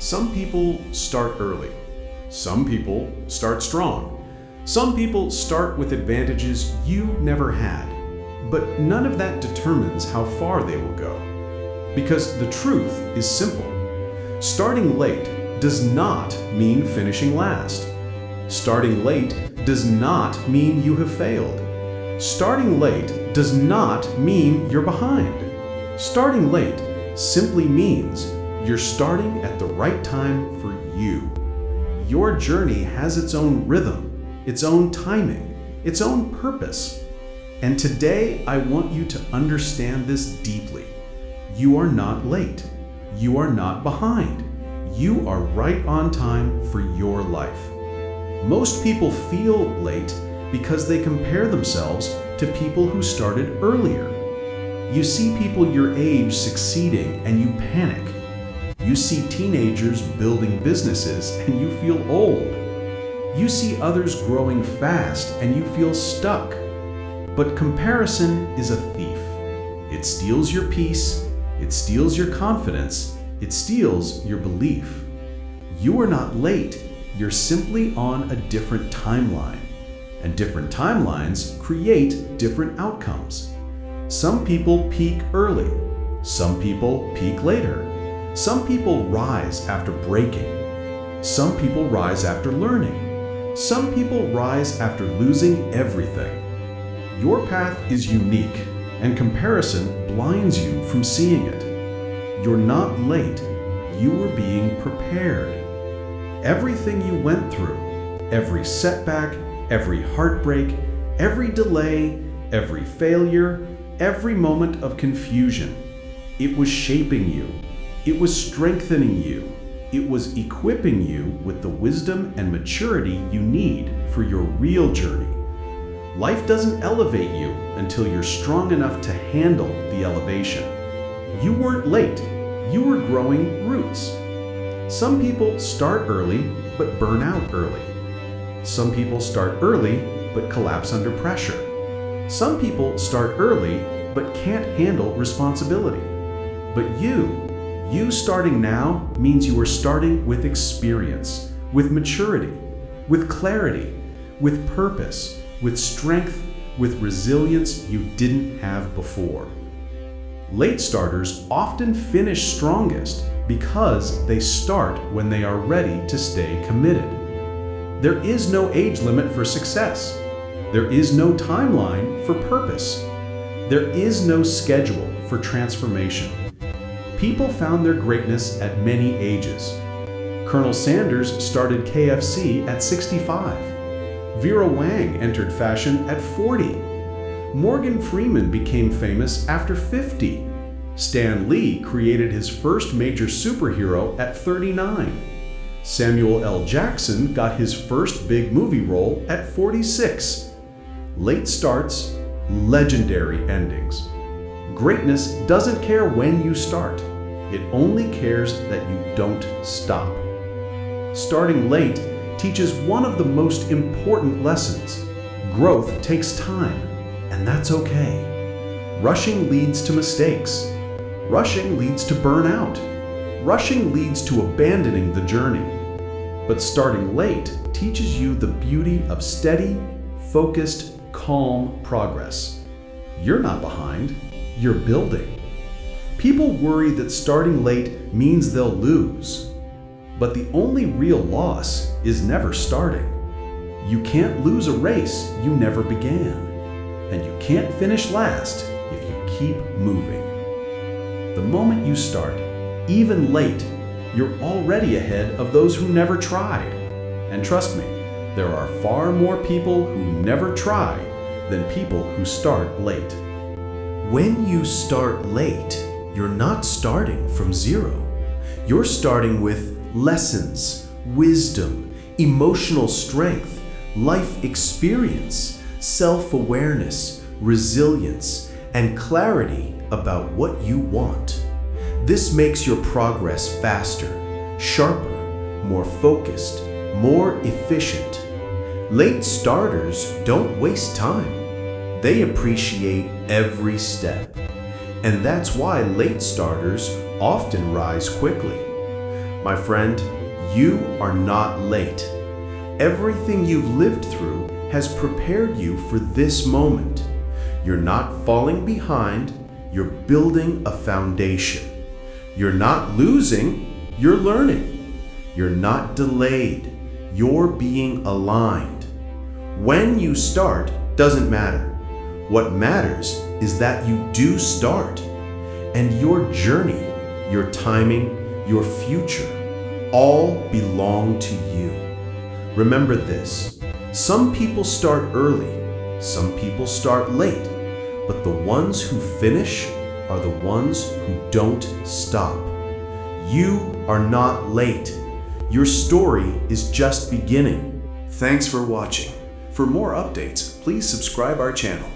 Some people start early. Some people start strong. Some people start with advantages you never had. But none of that determines how far they will go. Because the truth is simple. Starting late does not mean finishing last. Starting late does not mean you have failed. Starting late does not mean you're behind. Starting late simply means you're starting at the right time for you. Your journey has its own rhythm, its own timing, its own purpose. And today I want you to understand this deeply. You are not late. You are not behind. You are right on time for your life. Most people feel late because they compare themselves to people who started earlier. You see people your age succeeding and you panic. You see teenagers building businesses and you feel old. You see others growing fast and you feel stuck. But comparison is a thief. It steals your peace, it steals your confidence, it steals your belief. You are not late, you're simply on a different timeline. And different timelines create different outcomes. Some people peak early, some people peak later. Some people rise after breaking. Some people rise after learning. Some people rise after losing everything. Your path is unique, and comparison blinds you from seeing it. You're not late, you were being prepared. Everything you went through, every setback, every heartbreak, every delay, every failure, every moment of confusion, it was shaping you. It was strengthening you. It was equipping you with the wisdom and maturity you need for your real journey. Life doesn't elevate you until you're strong enough to handle the elevation. You weren't late. You were growing roots. Some people start early but burn out early. Some people start early but collapse under pressure. Some people start early but can't handle responsibility. But you starting now means you are starting with experience, with maturity, with clarity, with purpose, with strength, with resilience you didn't have before. Late starters often finish strongest because they start when they are ready to stay committed. There is no age limit for success. There is no timeline for purpose. There is no schedule for transformation. People found their greatness at many ages. Colonel Sanders started KFC at 65. Vera Wang entered fashion at 40. Morgan Freeman became famous after 50. Stan Lee created his first major superhero at 39. Samuel L. Jackson got his first big movie role at 46. Late starts, legendary endings. Greatness doesn't care when you start. It only cares that you don't stop. Starting late teaches one of the most important lessons. Growth takes time, and that's okay. Rushing leads to mistakes. Rushing leads to burnout. Rushing leads to abandoning the journey. But starting late teaches you the beauty of steady, focused, calm progress. You're not behind, you're building. People worry that starting late means they'll lose. But the only real loss is never starting. You can't lose a race you never began. And you can't finish last if you keep moving. The moment you start, even late, you're already ahead of those who never tried. And trust me, there are far more people who never try than people who start late. When you start late, you're not starting from zero. You're starting with lessons, wisdom, emotional strength, life experience, self-awareness, resilience, and clarity about what you want. This makes your progress faster, sharper, more focused, more efficient. Late starters don't waste time. They appreciate every step. And that's why late starters often rise quickly. My friend, you are not late. Everything you've lived through has prepared you for this moment. You're not falling behind, you're building a foundation. You're not losing, you're learning. You're not delayed, you're being aligned. When you start doesn't matter. What matters is that you do start. And your journey, your timing, your future, all belong to you. Remember this, some people start early, some people start late, but the ones who finish are the ones who don't stop. You are not late. Your story is just beginning. Thanks for watching. For more updates, please subscribe our channel.